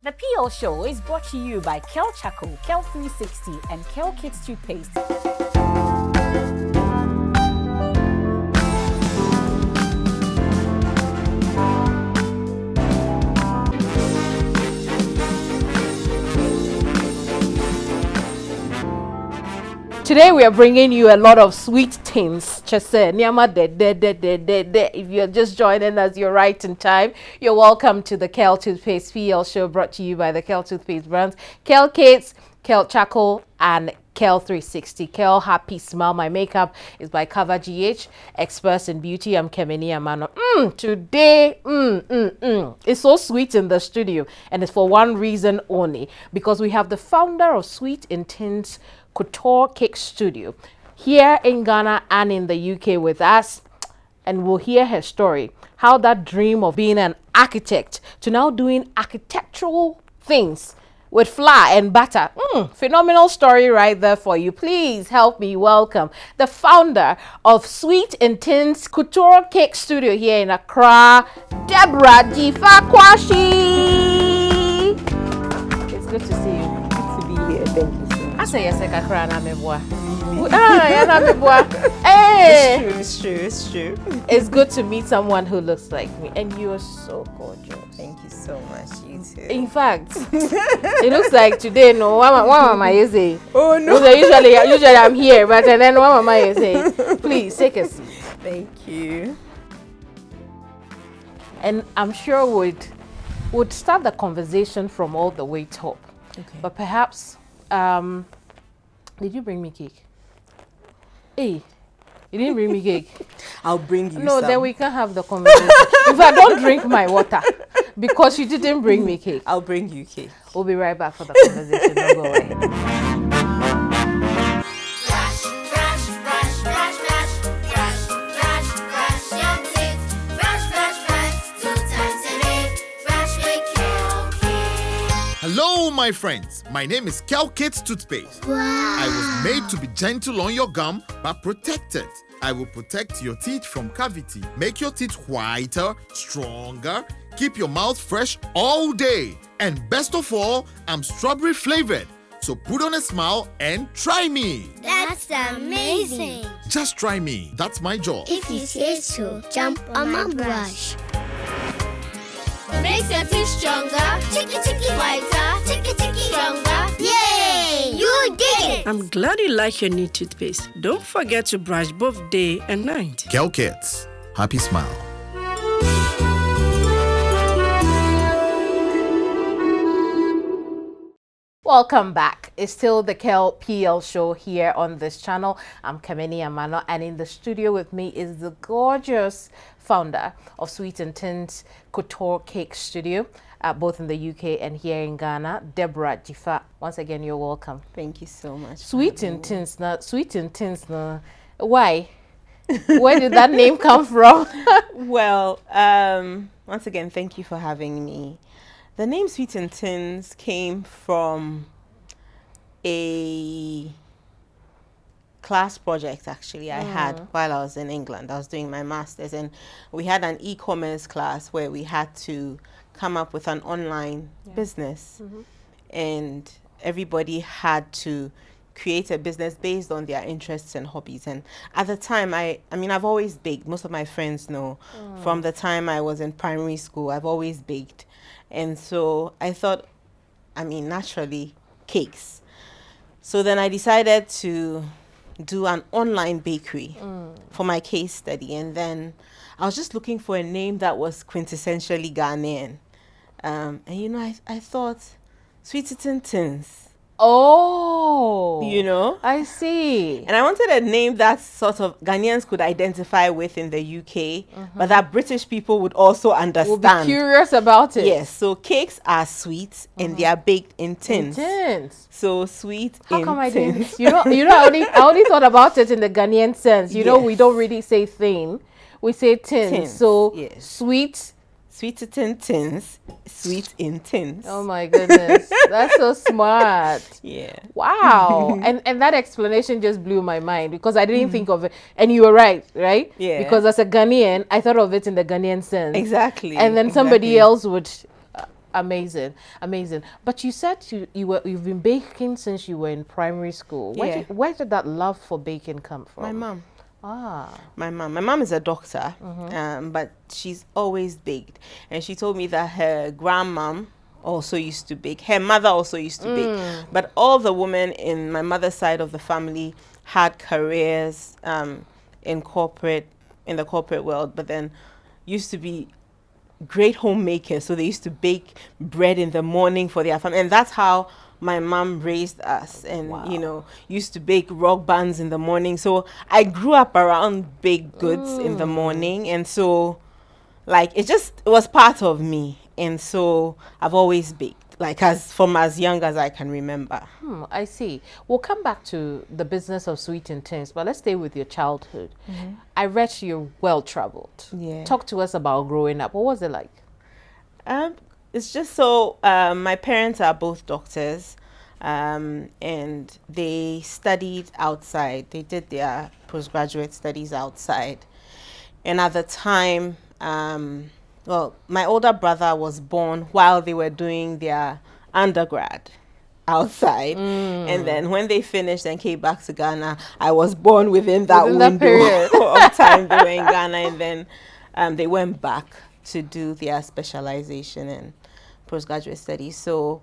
The PL Show is brought to you by Kel Charcoal, Kel 360, and Kel Kids Toothpaste. Today we are bringing you a lot of sweet things. Just say, if you're just joining us, you're right in time. You're welcome to the Kel Toothpaste PL Show, brought to you by the Kel Toothpaste brands, Kel Kids, Kel Charcoal, and Kel 360. Kel Happy Smile. My makeup is by Cover GH. Experts in beauty. I'm Keminni Amanor. Today, it's so sweet in the studio, and it's for one reason only, because we have the founder of Sweetintins Cake Studio here in Ghana and in the UK with us, and we'll hear her story, how that dream of being an architect to now doing architectural things with flour and butter. Phenomenal story right there for you. Please help me welcome the founder of Sweetintins Cake Studio here in Accra, Deborah Dzifa Kwashie. It's good to see you. Good to be here. Thank you. I say yes, I can't Hey! It's true. It's good to meet someone who looks like me, and you are so gorgeous. Thank you so much. You too. In fact, it looks like today. No, what mama is saying? Oh no. Usually I'm here, but then what mama is saying? Please take a seat. Thank you. And I'm sure would start the conversation from all the way top. Okay. But perhaps. Did you bring me cake? Hey, you didn't bring me cake. I'll bring you No, some. then we can't have the conversation. If I don't drink my water because you didn't bring me cake. I'll bring you cake. We'll be right back for the conversation. Don't go away. Hello, my friends. My name is Kel Kids Toothpaste. Wow. I was made to be gentle on your gum, but protected. I will protect your teeth from cavity, make your teeth whiter, stronger, keep your mouth fresh all day. And best of all, I'm strawberry flavored. So put on a smile and try me. That's amazing. Just try me. That's my job. If you say so, jump on my brush. It makes your teeth stronger, chicky whiter, chicky stronger. Yay! You did it! I'm glad you like your new toothpaste. Don't forget to brush both day and night. Kel Kids. Happy smile. Welcome back. It's still the Kel PL show here on this channel. I'm Keminni Amanor, and in the studio with me is the gorgeous founder of Sweetintins Cake Studio, both in the UK and here in Ghana, Deborah Dzifa. Once again, you're welcome. Thank you so much. Sweetintins, why? Where did that name come from? Well, once again, thank you for having me. The name Sweetintins came from a class project actually I had while I was in England. I was doing my master's, and we had an e-commerce class where we had to come up with an online business, and everybody had to create a business based on their interests and hobbies. And at the time, I mean, I've always baked. Most of my friends know from the time I was in primary school, I've always baked. And so I thought, naturally, cakes. So then I decided to do an online bakery for my case study. And then I was just looking for a name that was quintessentially Ghanaian. I thought Sweetintins. Oh, I see. And I wanted a name that sort of Ghanaians could identify with in the UK, but that British people would also understand. We'll be curious about it. Yes, so cakes are sweet and they are baked in tins. So sweet. How come I didn't? I only thought about it in the Ghanaian sense. We don't really say thin, we say tins. So yes. Sweetintins. Sweet in tins. Oh my goodness, that's so smart. Yeah. Wow. and that explanation just blew my mind, because I didn't think of it. And you were right? Yeah. Because as a Ghanaian, I thought of it in the Ghanaian sense. Exactly. And then somebody else would Amazing, amazing. But you said you've been baking since you were in primary school. Where did that love for baking come from? My mom. Ah. My mom is a doctor, but she's always baked. And she told me that her grandmom also used to bake. Her mother also used to bake. But all the women in my mother's side of the family had careers in the corporate world, but then used to be great homemakers. So they used to bake bread in the morning for their family. And that's how my mom raised us, and used to bake rock buns in the morning. So I grew up around baked goods in the morning, and so like it was part of me, and so I've always baked, like from as young as I can remember. I see. We'll come back to the business of Sweetintins, but let's stay with your childhood. I read you're well traveled. Yeah. Talk to us about growing up. What was it like? It's just so my parents are both doctors, and they studied outside. They did their postgraduate studies outside. And at the time, my older brother was born while they were doing their undergrad outside. And then when they finished and came back to Ghana, I was born within that window of time they were in Ghana. And then they went back to do their specialization in postgraduate studies. So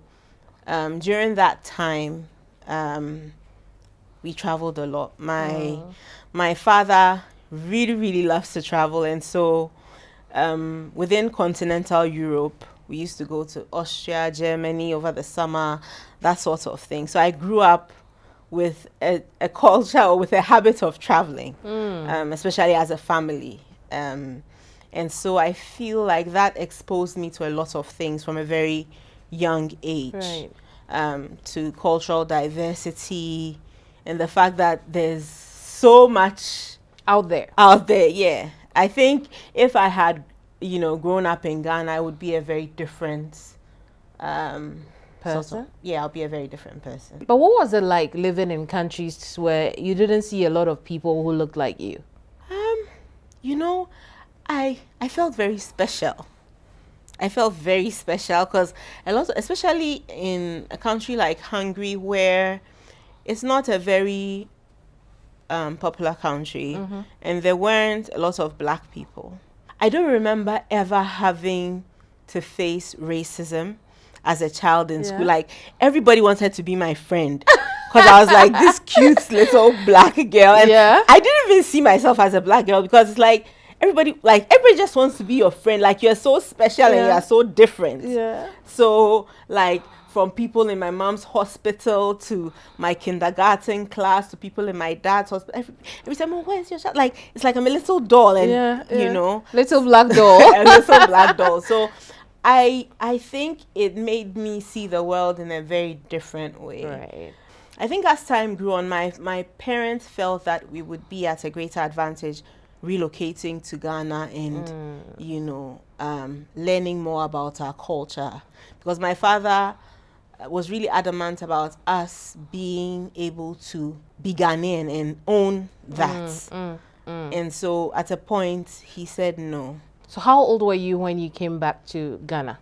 during that time, we traveled a lot. My father really, really loves to travel, and so within continental Europe, we used to go to Austria, Germany over the summer, that sort of thing. So I grew up with a culture, or with a habit of traveling, especially as a family. And so I feel like that exposed me to a lot of things from a very young age, to cultural diversity and the fact that there's so much out there. Yeah. I think if I had, grown up in Ghana, I would be a very different person. I'll be a very different person. But what was it like living in countries where you didn't see a lot of people who looked like you? I felt very special. I felt very special because especially in a country like Hungary, where it's not a very popular country, and there weren't a lot of black people. I don't remember ever having to face racism as a child in school. Like, everybody wanted to be my friend because I was like this cute little black girl, and I didn't even see myself as a black girl, because it's like everybody just wants to be your friend. Like, you're so special and you're so different. So like, from people in my mom's hospital to my kindergarten class to people in my dad's hospital, every time, where's your child? Like, it's like I'm a little doll, and little black doll. A little black doll. So I think it made me see the world in a very different way. Right. I think as time grew on, my parents felt that we would be at a greater advantage relocating to Ghana and learning more about our culture, because my father was really adamant about us being able to be Ghanaian and own that. And so at a point he said no. So how old were you when you came back to Ghana?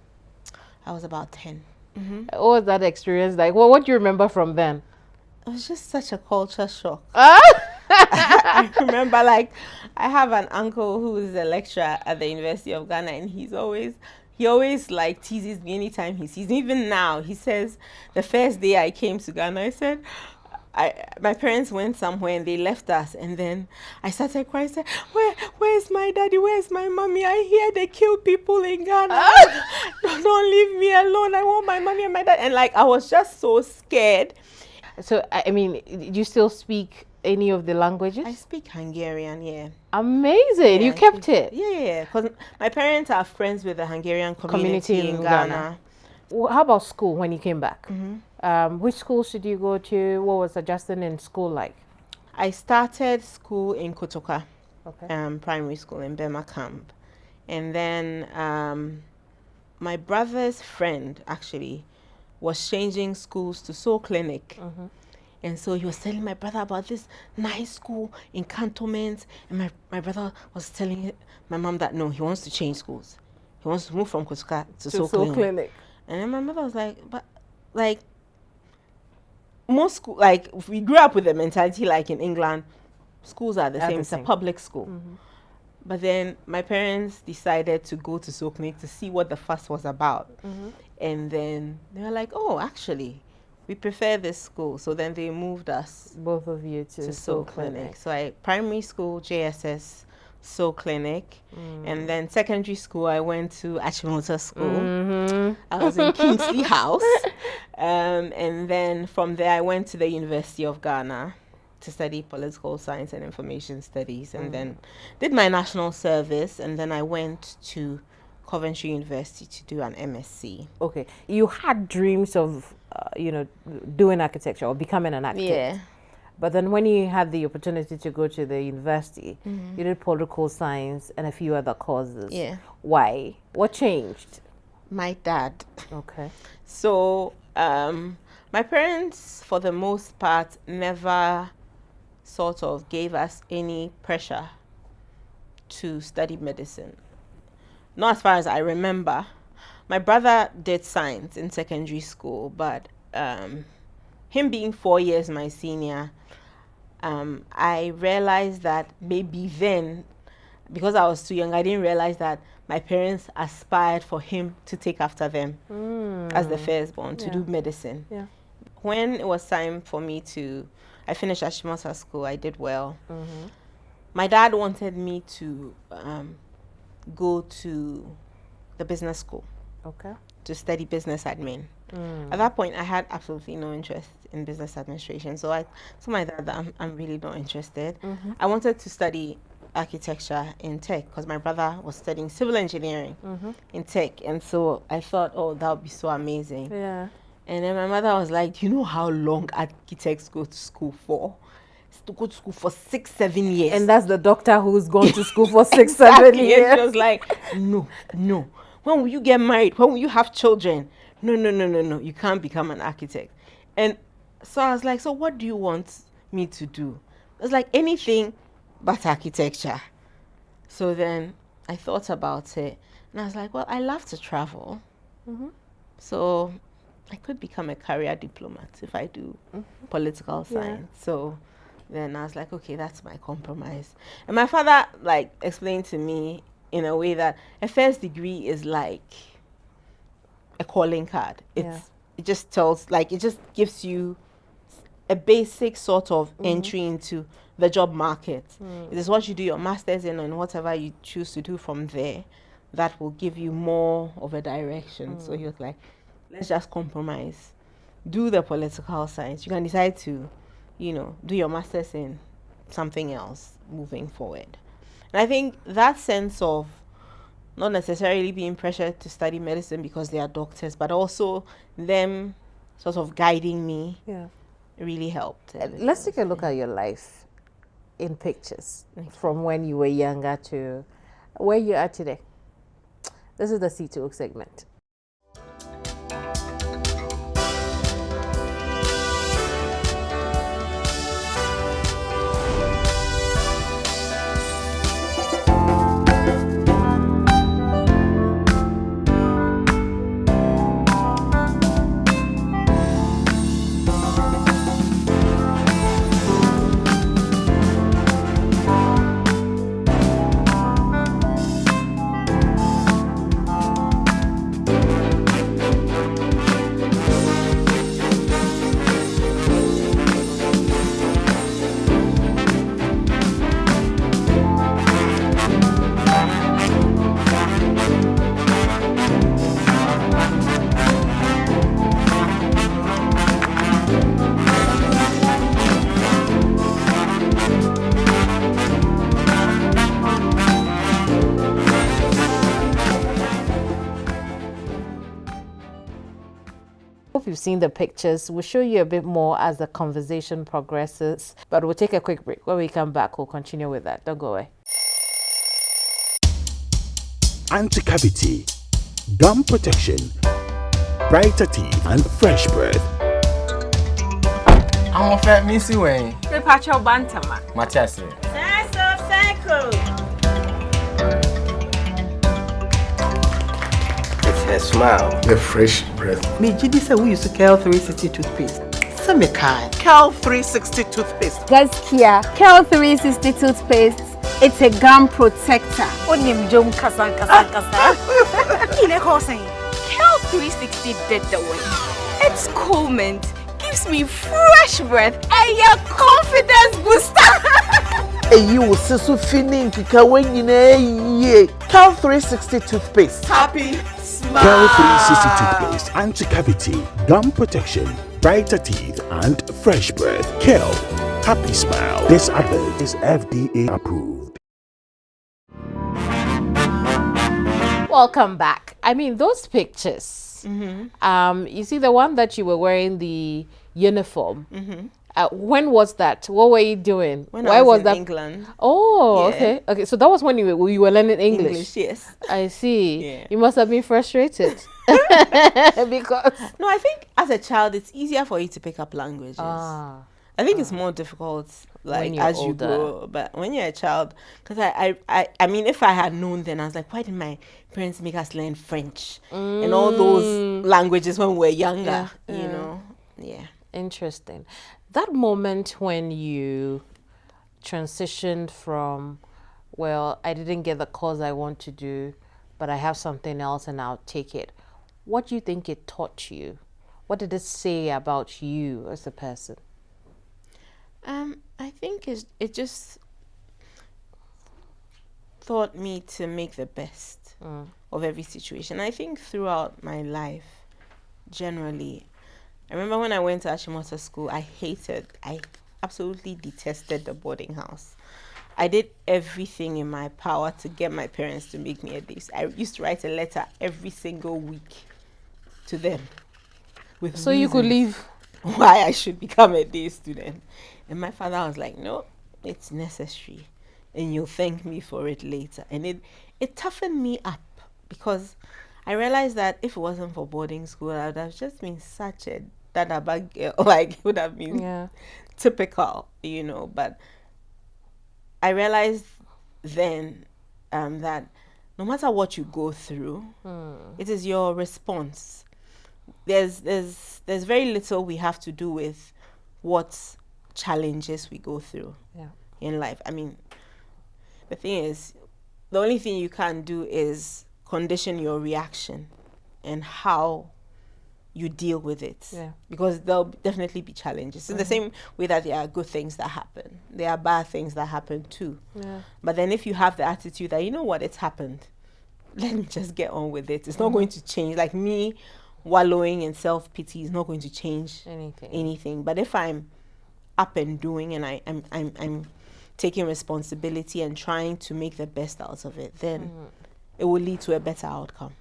I was about 10. What was that experience like? Well, what do you remember from then? It was just such a culture shock. I remember, like, I have an uncle who is a lecturer at the University of Ghana, and he always like teases me anytime he sees me. Even now, he says, the first day I came to Ghana, I said, my parents went somewhere and they left us, and then I started crying. I said, where's my daddy? Where's my mommy? I hear they kill people in Ghana. Don't leave me alone. I want my mommy and my dad. And like, I was just so scared. So, I mean, do you still speak any of the languages? I speak Hungarian, yeah. Amazing. You kept it? Yeah. Because my parents are friends with the Hungarian community in Ghana. Well, how about school when you came back? Which schools did you go to? What was adjusting in school like? I started school in Kotoka, okay. Primary school in Bema Camp. And then my brother's friend actually was changing schools to Soul Clinic. And so he was telling my brother about this nice school in Cantonment. And my brother was telling my mom that no, he wants to change schools. He wants to move from Kotoka to Soul Clinic. And then my mother was like, but like most school, like we grew up with the mentality like in England, schools are the same. It's a public school. But then my parents decided to go to Soknik to see what the fuss was about. And then they were like, oh, actually, we prefer this school. So then they moved us, both of you, to Soul Clinic. So primary school, JSS, Soul Clinic. And then secondary school, I went to Achimota School. I was in Kingsley House. And then from there, I went to the University of Ghana to study political science and information studies, and then did my national service, and then I went to Coventry University to do an MSc. Okay, you had dreams of, doing architecture or becoming an architect. Yeah. But then when you had the opportunity to go to the university, you did political science and a few other courses. Yeah. Why? What changed? My dad. Okay. So, my parents, for the most part, never sort of gave us any pressure to study medicine. Not as far as I remember. My brother did science in secondary school, but him being 4 years my senior, I realized that maybe then, because I was too young, I didn't realize that my parents aspired for him to take after them as the firstborn, to do medicine. Yeah. When it was time for me I finished Ashimosa School, I did well. My dad wanted me to go to the business school. Okay. To study business admin. At that point, I had absolutely no interest in business administration. So I told my dad that I'm really not interested. I wanted to study architecture in tech because my brother was studying civil engineering in tech. And so I thought, oh, that would be so amazing. Yeah. And then my mother was like, do you know how long architects go to school for? It's to go to school for 6-7 years. And that's the doctor who's gone to school for 6-7 years. And she was like, no. When will you get married? When will you have children? No. You can't become an architect. And so I was like, so what do you want me to do? It was like anything but architecture. So then I thought about it. And I was like, well, I love to travel. So I could become a career diplomat if I do political science. So then I was like, okay, that's my compromise. And my father explained to me in a way that a first degree is like a calling card. It just tells, it just gives you a basic sort of entry into the job market. It is what you do your master's in and whatever you choose to do from there that will give you more of a direction. So he was like, let's just compromise. Do the political science. You can decide to, do your master's in something else moving forward. And I think that sense of not necessarily being pressured to study medicine because they are doctors, but also them sort of guiding me really helped. Let's take a look at your life in pictures from when you were younger to where you are today. This is the C2 segment. You've seen the pictures. We'll show you a bit more as the conversation progresses, but we'll take a quick break. When we come back, we'll continue with that. Don't go away. Anti-cavity, gum protection, brighter teeth, and fresh breath. I'm a missy way. The patch of Bantama. Matias. It's her smile. The fresh breath. breath. Me GD say we use Kel 360 toothpaste. Some kind. Kel 360 toothpaste. Gaskia, Kel 360 toothpaste. It's a gum protector. Onim jom kasa. Ine ko saying Kel 360 did the way. It's cool mint, gives me fresh breath and your confidence booster. Hey, you will so feeling kika when you know Kel 360 toothpaste. Happy smile. Kel 360 toothpaste, anti-cavity, gum protection, brighter teeth, and fresh breath. Kel, happy smile. This advert is FDA approved. Welcome back. I mean, those pictures. You see the one that you were wearing the uniform. When was that? What were you doing? Why was that? England. Oh, yeah. Okay. So that was when you were learning English. Yes. I see. Yeah. You must have been frustrated because no, I think as a child it's easier for you to pick up languages. I think it's more difficult like as older. You grow, but when you're a child, because I mean, if I had known then, I was like, why did my parents make us learn French and all those languages when we were younger? You know, Interesting. That moment when you transitioned from, well, I didn't get the course I want to do, but I have something else and I'll take it. What do you think it taught you? What did it say about you as a person? I think it just taught me to make the best of every situation. I think throughout my life, generally, I remember when I went to Ashimoto school, I absolutely detested the boarding house. I did everything in my power to get my parents to make me a day. I used to write a letter every single week to them. So you could leave? Why I should become a day student. And my father was like, no, it's necessary. And you'll thank me for it later. And it toughened me up because I realized that if it wasn't for boarding school, I would have just been such a dada bag girl. Like, it would have been typical, you know. But I realized then that no matter what you go through, it is your response. There's very little we have to do with what challenges we go through in life. I mean, the thing is, the only thing you can do is condition your reaction and how you deal with it. Because there'll definitely be challenges. In the same way that there are good things that happen, there are bad things that happen too. But then if you have the attitude that, you know what, it's happened, let me just get on with it. It's not going to change. Like me wallowing in self-pity is not going to change anything. But if I'm up and doing and I'm taking responsibility and trying to make the best out of it, then it will lead to a better outcome.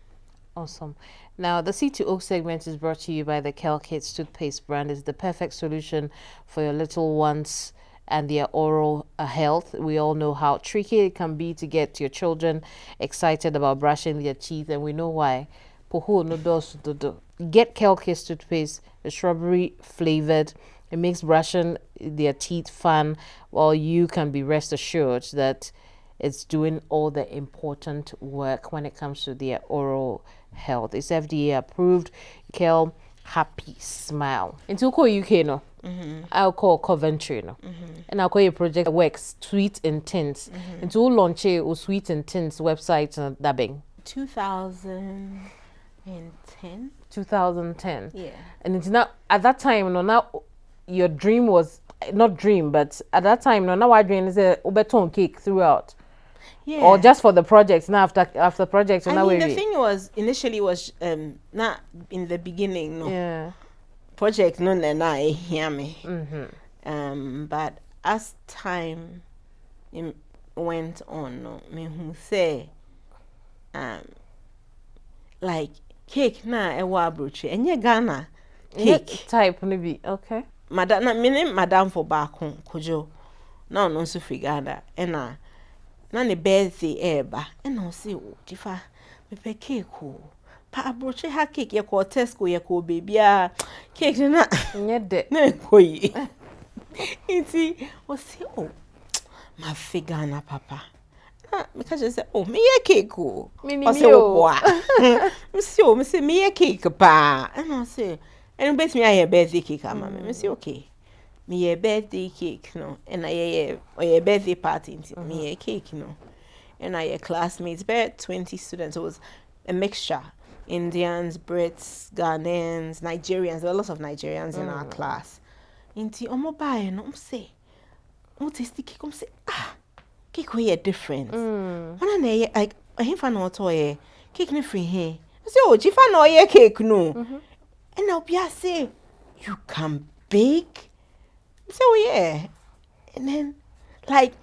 Awesome. Now, the C2O segment is brought to you by the Kel Kids toothpaste brand. It's the perfect solution for your little ones and their oral health. We all know how tricky it can be to get your children excited about brushing their teeth, and we know why. Get Kel Kids toothpaste, the strawberry flavored. It makes brushing their teeth fun, while you can be rest assured that it's doing all the important work when it comes to their oral health. It's FDA approved. Kel Happy Smile. Into UK no. I'll call Coventry no. And I'll call your project works Sweetintins. Into launch a Sweetintins website and dabbing. 2010. 2010. Yeah. And it's not at that time. No, now your dream was not dream, but at that time, no, now I dream is a ubeton cake throughout. Yeah. Or just for the projects. Now after projects, I mean, the thing was initially was not in the beginning. No. Yeah. Project no na hear me. But as time went on, no, me who say like cake na ewa broche enye Ghana cake type maybe okay. Madam for back home kojo na no so free Ghana na ne birthday eba na say Dzifa me pe cake o pa broche ha cake ye ko Tesco ye ko baby a cake na nye de na ko yi iti o say oh ma figure na papa just say, oh, me a cake. Oh, Mini say, oh, me say, me a cake, pa. And I say, and bet me I a birthday cake, mama. Me say, okay. Me a birthday cake, no. And I a birthday party, me a cake, no. And I a classmates, about 20 students. It was a mixture. Indians, Brits, Ghanaians, Nigerians. There were lots of Nigerians in our class. Inti omo buy no say. Omo tasty cake. Omo say cake we different. One na like him no to cake no free here. I say Dzifa no cake no. And I'll be say you can bake. I say oh yeah. And then like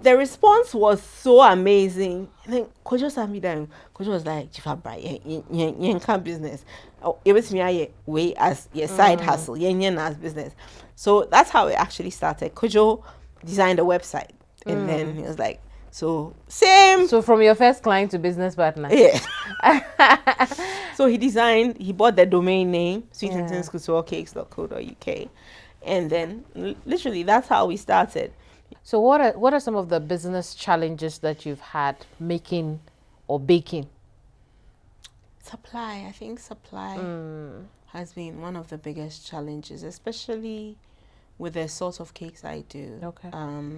the response was so amazing. And then Kojo sat me down. Kojo was like, Dzifa bra, you can't business. It was me way as your side hustle, as business. So that's how it actually started. Kojo designed a website. And then he was like, so same. So from your first client to business partner. Yeah. So he bought the domain name, sweetintins.co.uk. And then literally that's how we started. So what are some of the business challenges that you've had making or baking? Supply. I think supply has been one of the biggest challenges, especially with the sort of cakes I do. Okay.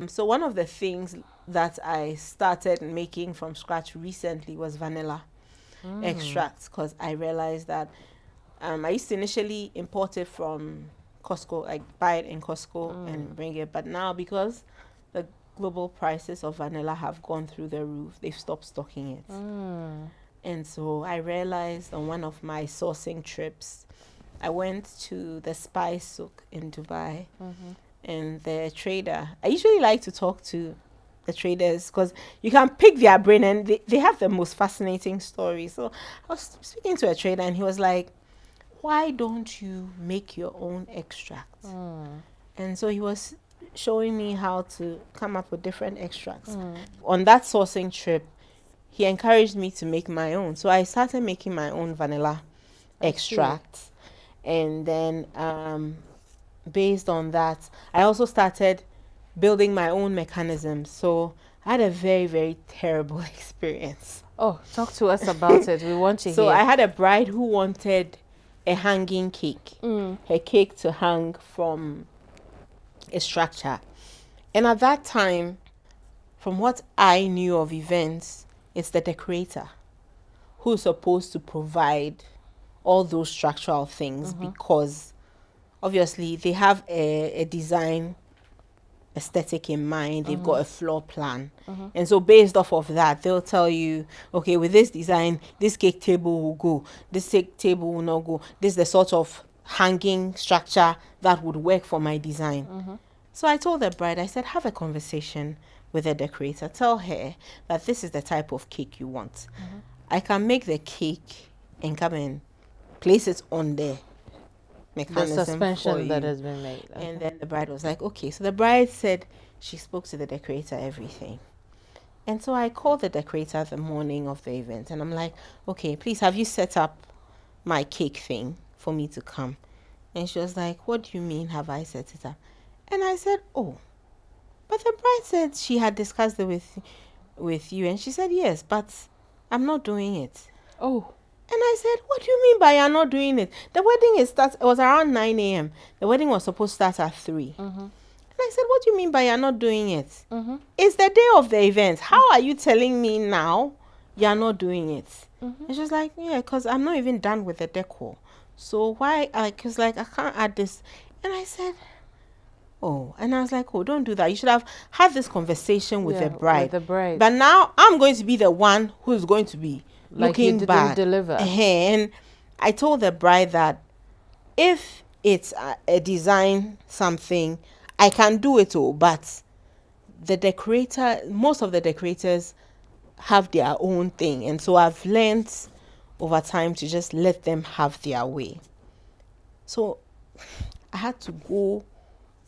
So one of the things that I started making from scratch recently was vanilla extracts, because I realized that I used to initially import it from Costco, like buy it in Costco and bring it. But now, because the global prices of vanilla have gone through the roof, they've stopped stocking it. And so I realized on one of my sourcing trips, I went to the spice souk in Dubai, and the trader, I usually like to talk to the traders because you can pick their brain and they have the most fascinating stories. So I was speaking to a trader and he was like, why don't you make your own extracts? And so he was showing me how to come up with different extracts. On that sourcing trip, he encouraged me to make my own. So I started making my own vanilla extracts. And then based on that, I also started building my own mechanisms. So I had a very, very terrible experience. Oh, talk to us about it. We want to hear. So I had a bride who wanted a hanging cake, her cake to hang from a structure. And at that time, from what I knew of events, it's the decorator who's supposed to provide all those structural things, because obviously they have a design aesthetic in mind. They've got a floor plan. And so based off of that, they'll tell you, okay, with this design, this cake table will go, this cake table will not go, this is the sort of hanging structure that would work for my design. So I told the bride, I said, have a conversation with the decorator. Tell her that this is the type of cake you want. I can make the cake and come and place it on the mechanism, the suspension for you. that has been made. And then the bride was like, okay. So the bride said she spoke to the decorator, everything. And so I called the decorator the morning of the event. And I'm like, okay, please, have you set up my cake thing for me to come? And she was like, what do you mean, have I set it up? And I said, oh, but the bride said she had discussed it with you. And she said, yes, but I'm not doing it. Oh. And I said, what do you mean by you're not doing it? The wedding it was around 9 a.m. The wedding was supposed to start at 3. And I said, what do you mean by you're not doing it? It's the day of the event. How are you telling me now you're not doing it? And she was like, yeah, because I'm not even done with the decor. So why? Because I can't add this. And I said, oh. And I was like, oh, don't do that. You should have had this conversation with the bride. But now I'm going to be the one who's going to be looking bad. Deliver. And I told the bride that if it's a design something, I can do it all, but the decorator, most of the decorators have their own thing. And so I've learned over time to just let them have their way. So I had to go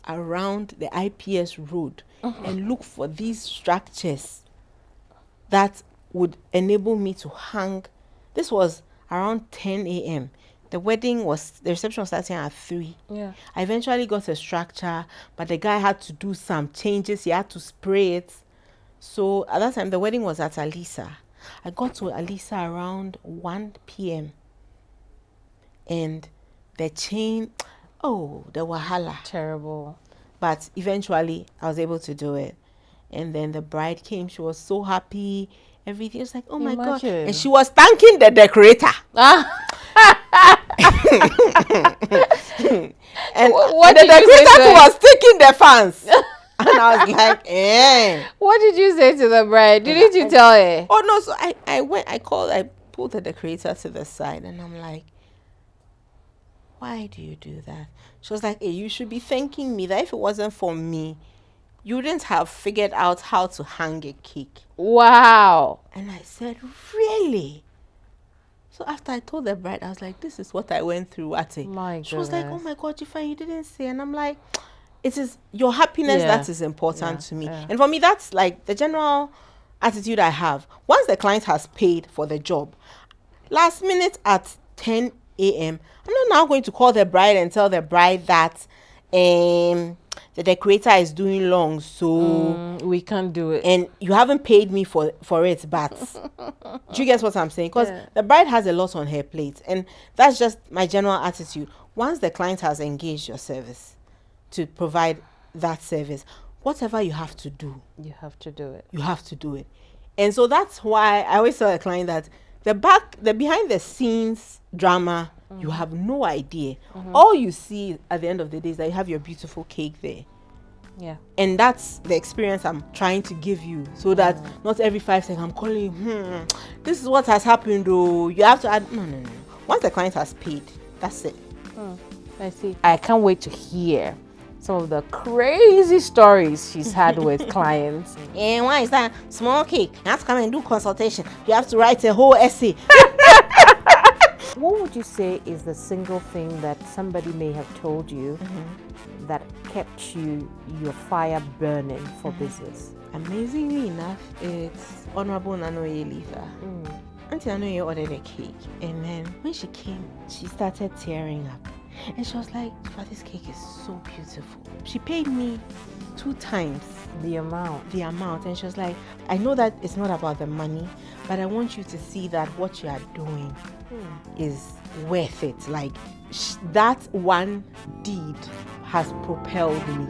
around the IPS road and look for these structures that would enable me to hang. This was around 10 a.m. The reception was starting at 3. Yeah. I eventually got a structure, but the guy had to do some changes. He had to spray it So at that time, the wedding was at Alisa. I got to Alisa around 1 p.m. And the chain, the wahala. Terrible. But eventually, I was able to do it. And then the bride came. She was so happy. Everything was like, oh my God. And she was thanking the decorator. And what the did you say decorator to her? was taking the fans. And I was like, What did you say to the bride? Didn't you tell her? Oh no, so I pulled the decorator to the side and I'm like, why do you do that? She was like, hey, you should be thanking me that if it wasn't for me, you wouldn't have figured out how to hang a cake. Wow. And I said, really? So after I told the bride, I was like, this is what I went through at it. She was like, oh my God, Dzifa, you didn't say. And I'm like, it is your happiness that is important to me. And for me, that's like the general attitude I have. Once the client has paid for the job, last minute at 10 a.m., I'm not now going to call the bride and tell the bride that the decorator is doing long, so we can't do it. And you haven't paid me for it, but do you get what I'm saying? Because the bride has a lot on her plate, and that's just my general attitude. Once the client has engaged your service to provide that service, whatever you have to do, you have to do it. You have to do it. And so that's why I always tell a client that the behind the scenes drama, you have no idea. All you see at the end of the day is that you have your beautiful cake there. Yeah. And that's the experience I'm trying to give you, so that not every 5 seconds I'm calling you, this is what has happened though. You have to add no. Once the client has paid, that's it. I see. I can't wait to hear some of the crazy stories she's had with clients. And why is that small cake? You have to come and do consultation. You have to write a whole essay. What would you say is the single thing that somebody may have told you that kept your fire burning for business? Amazingly enough, it's Honorable Nanoye Lisa. Auntie Nanoye ordered a cake, and then when she came, she started tearing up. And she was like, this cake is so beautiful. She paid me 2 times the amount. And she was like, I know that it's not about the money, but I want you to see that what you are doing is worth it. Like that one deed has propelled me.